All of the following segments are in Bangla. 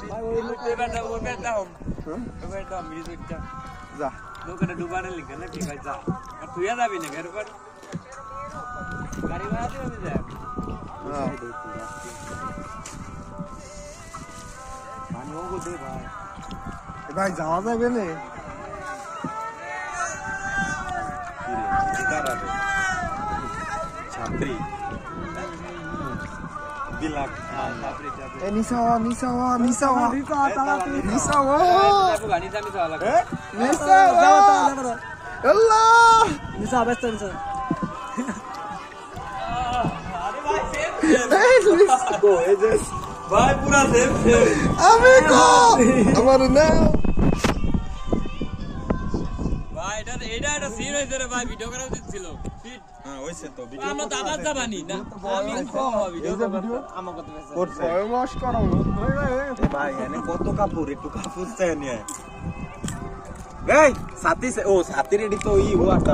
ভাই ওই এবার দাও মিনিটটা যা লোকটা ডুবানে লিখে না কি ভাই যা আর তুই যাবি না ঘর পর গাড়ি ভাড়া দিবি যা হ্যাঁ পানি ওগো দে ভাই ভাই যাওয়া যাবে না ছাত্রী বিলাক এ নিসাওয়া নিসাওয়া গানি দামি তো আলাদা নিসাওয়া আল্লাহ নিসাওয়া ব্যস্ত নিসা আরে ভাই সেম গো এই যে ভাই পুরা সেম আমি গো আমার নাম ভাই এটা সিন হইছে রে ভাই ভিডিও করা উচিত ছিল হ্যাঁ হইছে তো ভিডিও আমরা তো আবার যাবানি না আমি কো ভিডিও আমার কথা বলছে ওই মাস করো ভাই এনে কত কাপড় একটু কাপড় চাই নিয়ে এই সাথী ও সাথী রেডি তো ই ও আটা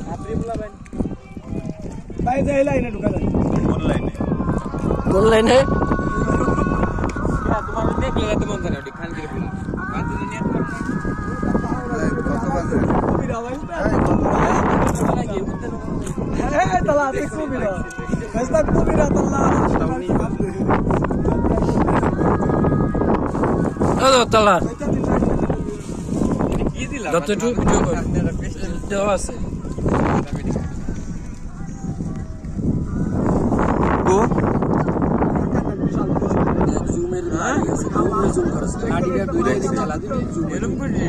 সাথী বলা ভাই যাই লাইনে ঢুকা যায় কোন লাইনে তোমার দেখলে তো মন ধরে ওটি খান করে বলা কাজ নিয়ে কত বাজে বিরা ভাই হ্যাঁ তালা দেখো বিরা কাজটা তো বিরা তালা হ্যালো তালা কি দিলা যতটুকু ভিডিও কর দেওয়া আছে গো জুমের জুম করছ গাড়িটা দুইটা দিক চালা দিবি জুম এরকম করে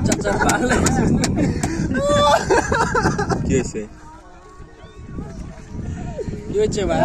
চাচা পারলে কি হইছে ভাই